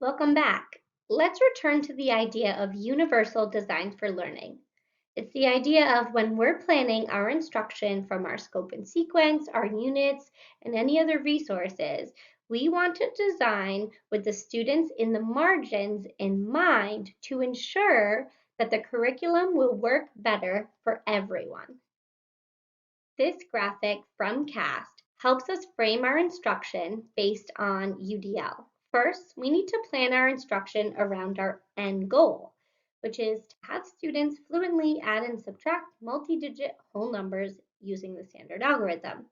Welcome back. Let's return to the idea of universal designs for learning. It's the idea of when we're planning our instruction from our scope and sequence, our units, and any other resources, we want to design with the students in the margins in mind to ensure that the curriculum will work better for everyone. This graphic from CAST helps us frame our instruction based on UDL. First, we need to plan our instruction around our end goal, which is to have students fluently add and subtract multi-digit whole numbers using the standard algorithm.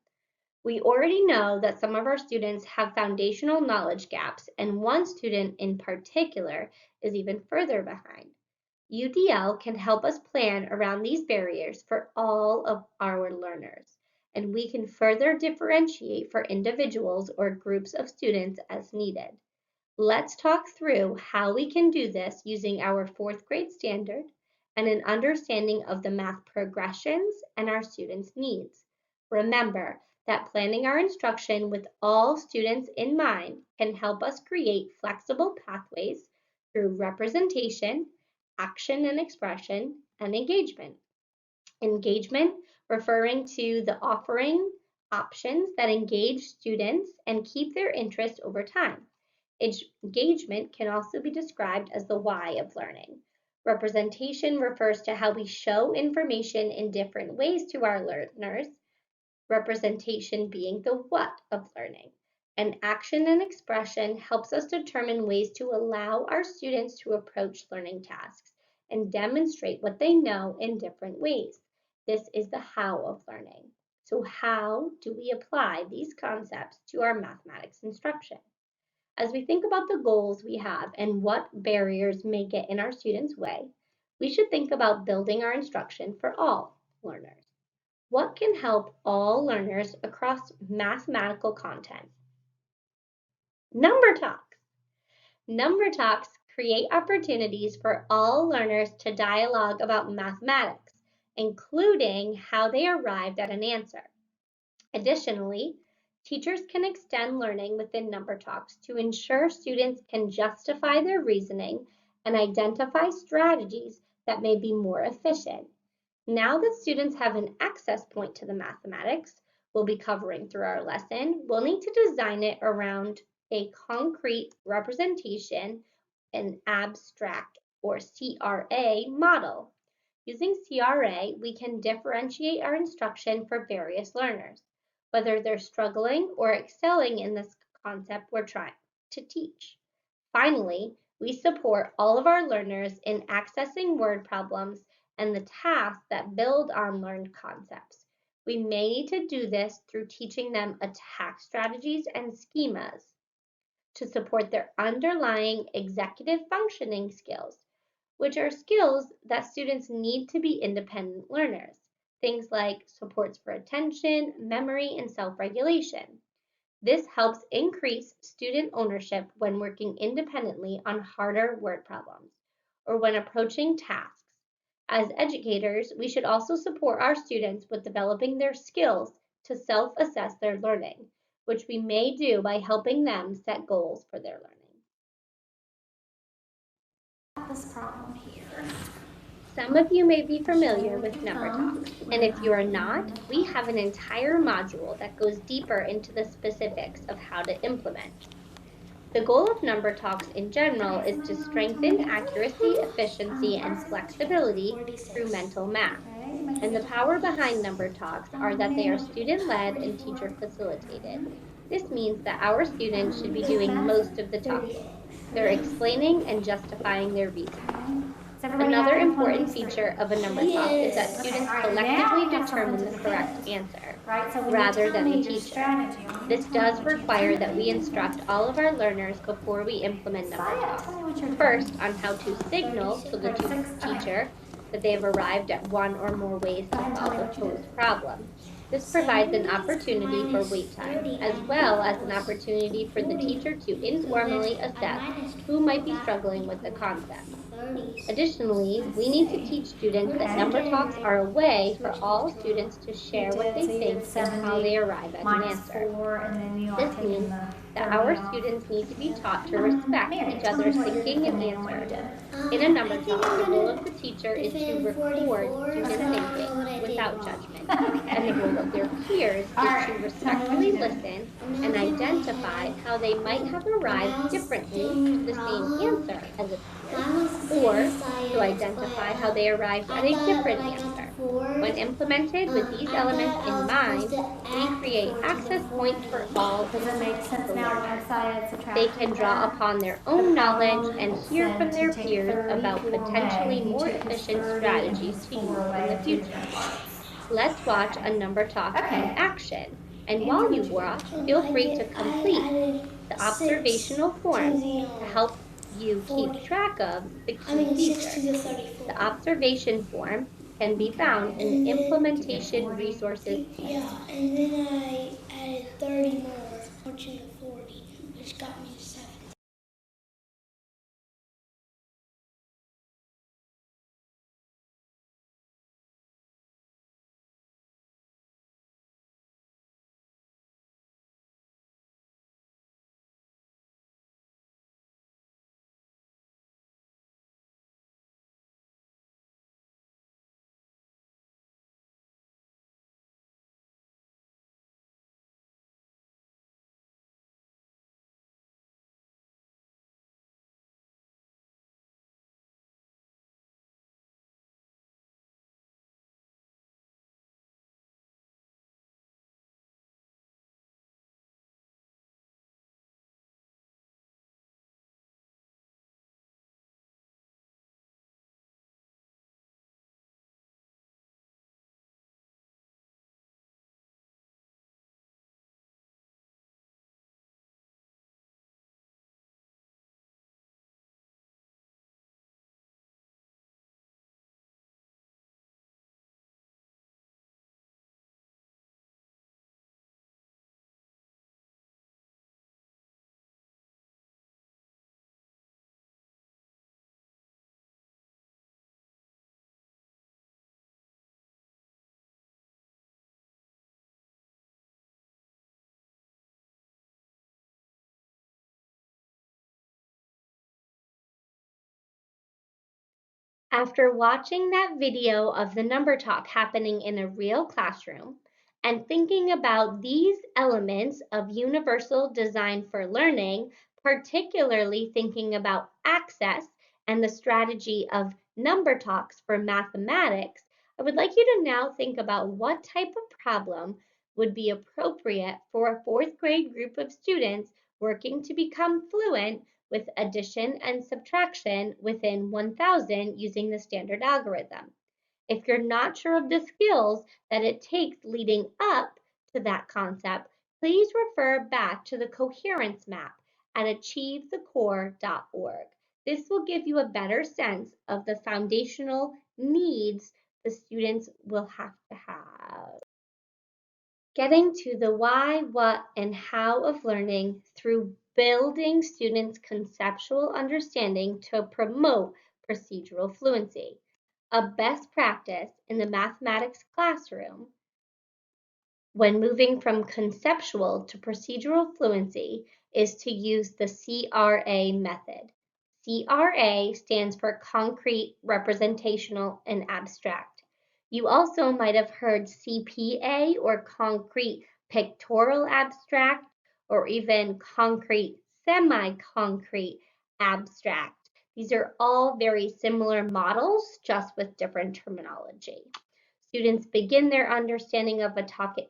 We already know that some of our students have foundational knowledge gaps, and one student in particular is even further behind. UDL can help us plan around these barriers for all of our learners, and we can further differentiate for individuals or groups of students as needed. Let's talk through how we can do this using our fourth grade standard and an understanding of the math progressions and our students' needs. Remember that planning our instruction with all students in mind can help us create flexible pathways through representation, action and expression, and engagement. Engagement referring to the offering options that engage students and keep their interest over time. Engagement can also be described as the why of learning. Representation refers to how we show information in different ways to our learners, representation being the what of learning. And action and expression helps us determine ways to allow our students to approach learning tasks and demonstrate what they know in different ways. This is the how of learning. So how do we apply these concepts to our mathematics instruction? As we think about the goals we have and what barriers may get in our students' way, we should think about building our instruction for all learners. What can help all learners across mathematical content? Number talks. Number talks create opportunities for all learners to dialogue about mathematics, including how they arrived at an answer. Additionally, teachers can extend learning within number talks to ensure students can justify their reasoning and identify strategies that may be more efficient. Now that students have an access point to the mathematics we'll be covering through our lesson, we'll need to design it around a concrete representation, an abstract or CRA model. Using CRA, we can differentiate our instruction for various learners, whether they're struggling or excelling in this concept we're trying to teach. Finally, we support all of our learners in accessing word problems and the tasks that build on learned concepts. We may need to do this through teaching them attack strategies and schemas to support their underlying executive functioning skills, which are skills that students need to be independent learners. Things like supports for attention, memory, and self-regulation. This helps increase student ownership when working independently on harder word problems or when approaching tasks. As educators, we should also support our students with developing their skills to self-assess their learning, which we may do by helping them set goals for their learning. This problem here. Some of you may be familiar with number talks, and if you are not, we have an entire module that goes deeper into the specifics of how to implement. The goal of number talks in general is to strengthen accuracy, efficiency, and flexibility through mental math. And the power behind number talks are that they are student-led and teacher-facilitated. This means that our students should be doing most of the talking. They're explaining and justifying their reasoning. Another important feature of a number talk is that students collectively determine the correct answer, Right, so rather than the teacher. This does require that we instruct all of our learners before we implement number talks. First, on how to signal to the teacher that they have arrived at one or more ways to solve the posed problem. This provides an opportunity for wait time, as well as an opportunity for the teacher to informally assess who might be struggling with the concept. Additionally, we need to teach students that number talks are a way for all students to share what they think and how they arrive at an answer. -4, and then you This take means in that throw me our off. students need to be taught to respect Mary, each tell me other's what you're thinking and thinking I want to answers. do. In a I number think talk, I'm the role gonna of the teacher is to defend record 44, student so I'll know thinking what I did without wrong. judgment. And the role of Okay. their peers All is right. to Tell me what respectfully you're doing. listen and Imagine I identify had, how they might have when arrived I was differently doing to a the same problem, answer as a peer, mine was the same or as to science, but identify how they arrived at I a thought when different I got the answer. 4, When implemented with these I elements thought I in was supposed mind, to we add the create 4 to the access points 40. for all Does it make students sense to now when I learning. decided They subtracted can draw that? upon their The own knowledge and problem hear from said to their take peers about 34 potentially away. He more took his efficient 30 and strategies his to 4 use in away the in two different future. parts. Let's watch Okay. a number talk in Okay. action. And Andrew, while you what'd you do? watch, feel free to I complete added the 6 observational to forms the to help you keep 40. track of the I key mean 6 to features. the 34. The observation form can be Okay. found in the And then, Did you get Implementation 40? Resources yeah, and then I added 30 more, which is 40, which got me 7. After watching that video of the number talk happening in a real classroom and thinking about these elements of universal design for learning, particularly thinking about access and the strategy of number talks for mathematics, I would like you to now think about what type of problem would be appropriate for a fourth grade group of students working to become fluent with addition and subtraction within 1000 using the standard algorithm. If you're not sure of the skills that it takes leading up to that concept, please refer back to the coherence map at achievethecore.org. This will give you a better sense of the foundational needs the students will have to have. Getting to the why, what, and how of learning through building students' conceptual understanding to promote procedural fluency. A best practice in the mathematics classroom when moving from conceptual to procedural fluency is to use the CRA method. CRA stands for concrete, representational, and abstract. You also might have heard CPA or concrete pictorial abstract or even concrete semi-concrete abstract. These are all very similar models, just with different terminology. Students begin their understanding of a topic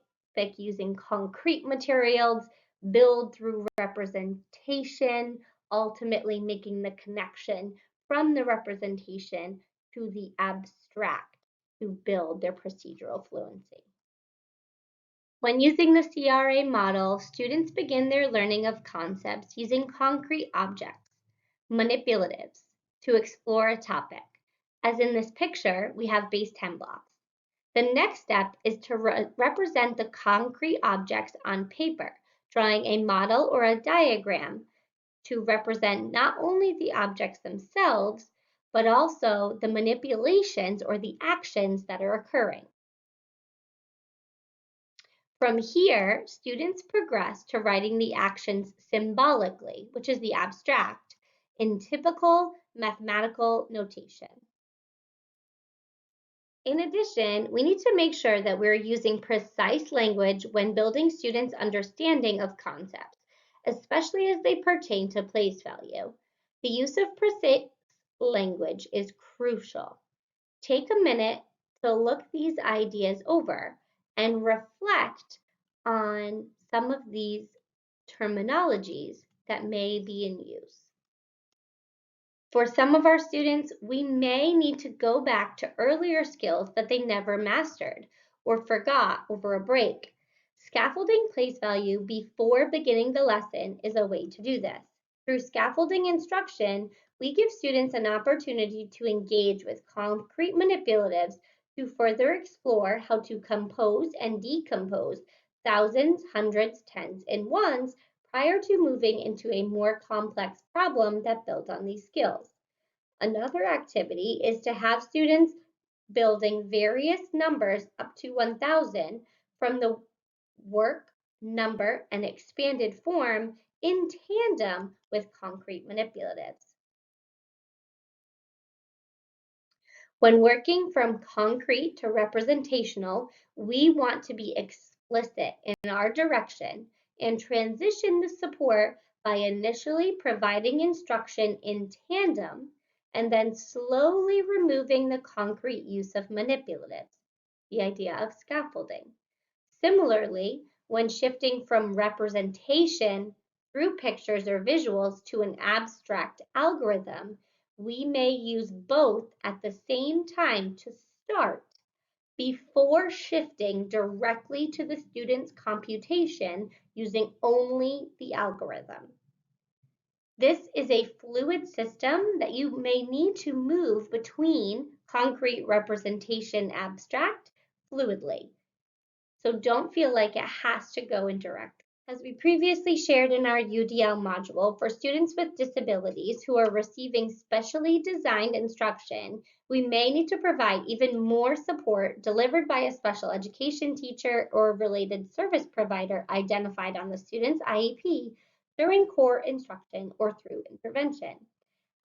using concrete materials, build through representation, ultimately making the connection from the representation to the abstract to build their procedural fluency. When using the CRA model, students begin their learning of concepts using concrete objects, manipulatives, to explore a topic. As in this picture, we have base 10 blocks. The next step is to represent the concrete objects on paper, drawing a model or a diagram to represent not only the objects themselves, but also the manipulations or the actions that are occurring. From here, students progress to writing the actions symbolically, which is the abstract, in typical mathematical notation. In addition, we need to make sure that we're using precise language when building students' understanding of concepts, especially as they pertain to place value. The use of precise language is crucial. Take a minute to look these ideas over and reflect on some of these terminologies that may be in use. For some of our students, we may need to go back to earlier skills that they never mastered or forgot over a break. Scaffolding place value before beginning the lesson is a way to do this. Through scaffolding instruction, we give students an opportunity to engage with concrete manipulatives to further explore how to compose and decompose thousands, hundreds, tens, and ones prior to moving into a more complex problem that builds on these skills. Another activity is to have students building various numbers up to 1,000 from the work, number, and expanded form in tandem with concrete manipulatives. When working from concrete to representational, we want to be explicit in our direction and transition the support by initially providing instruction in tandem and then slowly removing the concrete use of manipulatives, the idea of scaffolding. Similarly, when shifting from representation through pictures or visuals to an abstract algorithm, we may use both at the same time to start before shifting directly to the student's computation using only the algorithm. This is a fluid system that you may need to move between concrete representation abstract fluidly. So don't feel like it has to go in direct. As we previously shared in our UDL module, for students with disabilities who are receiving specially designed instruction, we may need to provide even more support delivered by a special education teacher or related service provider identified on the student's IEP during core instruction or through intervention.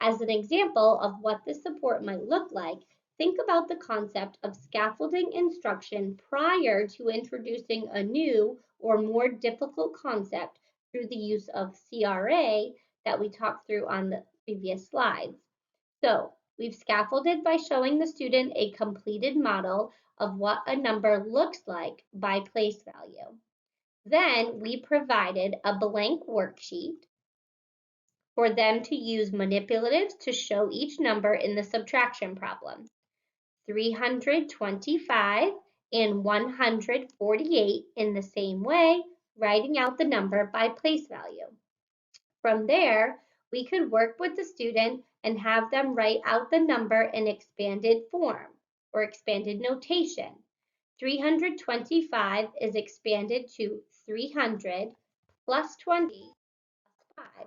As an example of what this support might look like, think about the concept of scaffolding instruction prior to introducing a new or more difficult concept through the use of CRA that we talked through on the previous slides. So we've scaffolded by showing the student a completed model of what a number looks like by place value. Then we provided a blank worksheet for them to use manipulatives to show each number in the subtraction problem. 325 and 148 in the same way, writing out the number by place value. From there, we could work with the student and have them write out the number in expanded form or expanded notation. 325 is expanded to 300 plus 20 plus 5.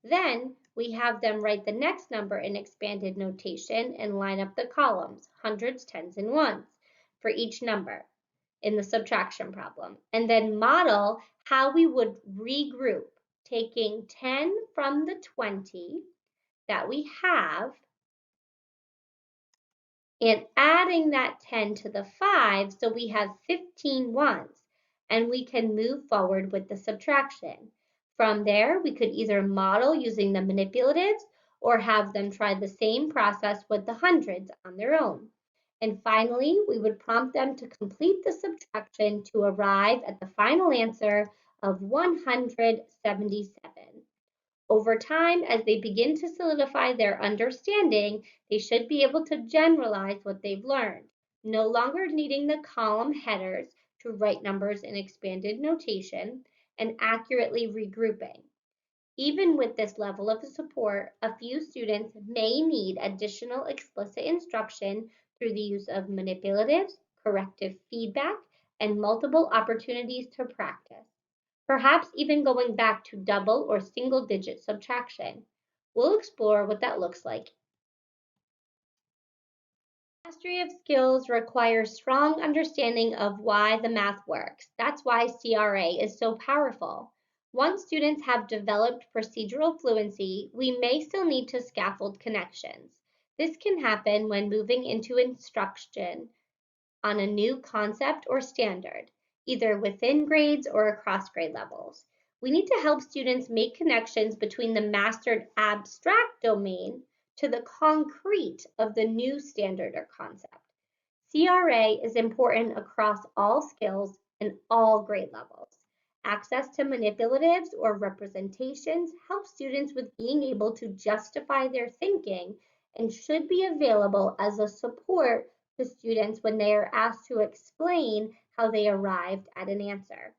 Then we have them write the next number in expanded notation and line up the columns, hundreds, tens, and ones, for each number in the subtraction problem. And then model how we would regroup, taking 10 from the 20 that we have and adding that 10 to the 5 so we have 15 ones and we can move forward with the subtraction. From there, we could either model using the manipulatives or have them try the same process with the hundreds on their own. And finally, we would prompt them to complete the subtraction to arrive at the final answer of 177. Over time, as they begin to solidify their understanding, they should be able to generalize what they've learned, no longer needing the column headers to write numbers in expanded notation and accurately regrouping. Even with this level of support, a few students may need additional explicit instruction through the use of manipulatives, corrective feedback, and multiple opportunities to practice, perhaps even going back to double or single digit subtraction. We'll explore what that looks like Mastery of skills requires strong understanding of why the math works. That's why CRA is so powerful. Once students have developed procedural fluency, we may still need to scaffold connections. This can happen when moving into instruction on a new concept or standard, either within grades or across grade levels. We need to help students make connections between the mastered abstract domain to the concrete of the new standard or concept. CRA is important across all skills and all grade levels. Access to manipulatives or representations helps students with being able to justify their thinking and should be available as a support to students when they are asked to explain how they arrived at an answer.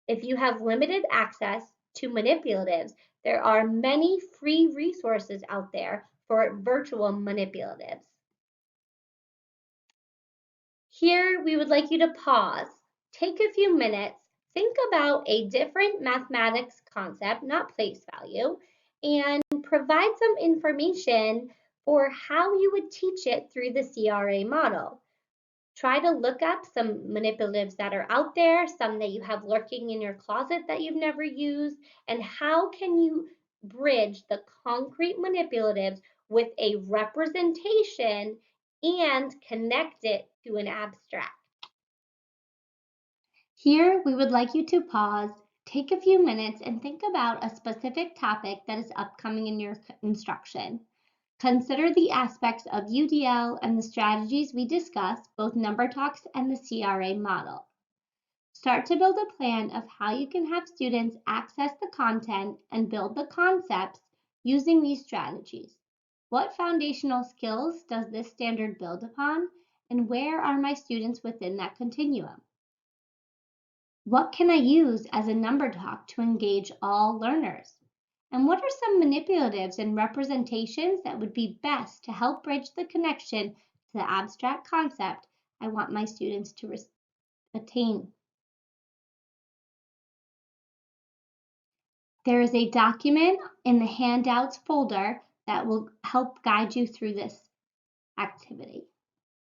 If you have limited access to manipulatives, there are many free resources out there for virtual manipulatives. Here, we would like you to pause, take a few minutes, think about a different mathematics concept, not place value, and provide some information for how you would teach it through the CRA model. Try to look up some manipulatives that are out there, some that you have lurking in your closet that you've never used, and how can you bridge the concrete manipulatives with a representation and connect it to an abstract. Here, we would like you to pause, take a few minutes, and think about a specific topic that is upcoming in your instruction. Consider the aspects of UDL and the strategies we discussed, both Number Talks and the CRA model. Start to build a plan of how you can have students access the content and build the concepts using these strategies. What foundational skills does this standard build upon, and where are my students within that continuum? What can I use as a number talk to engage all learners? And what are some manipulatives and representations that would be best to help bridge the connection to the abstract concept I want my students to attain? There is a document in the handouts folder that will help guide you through this activity.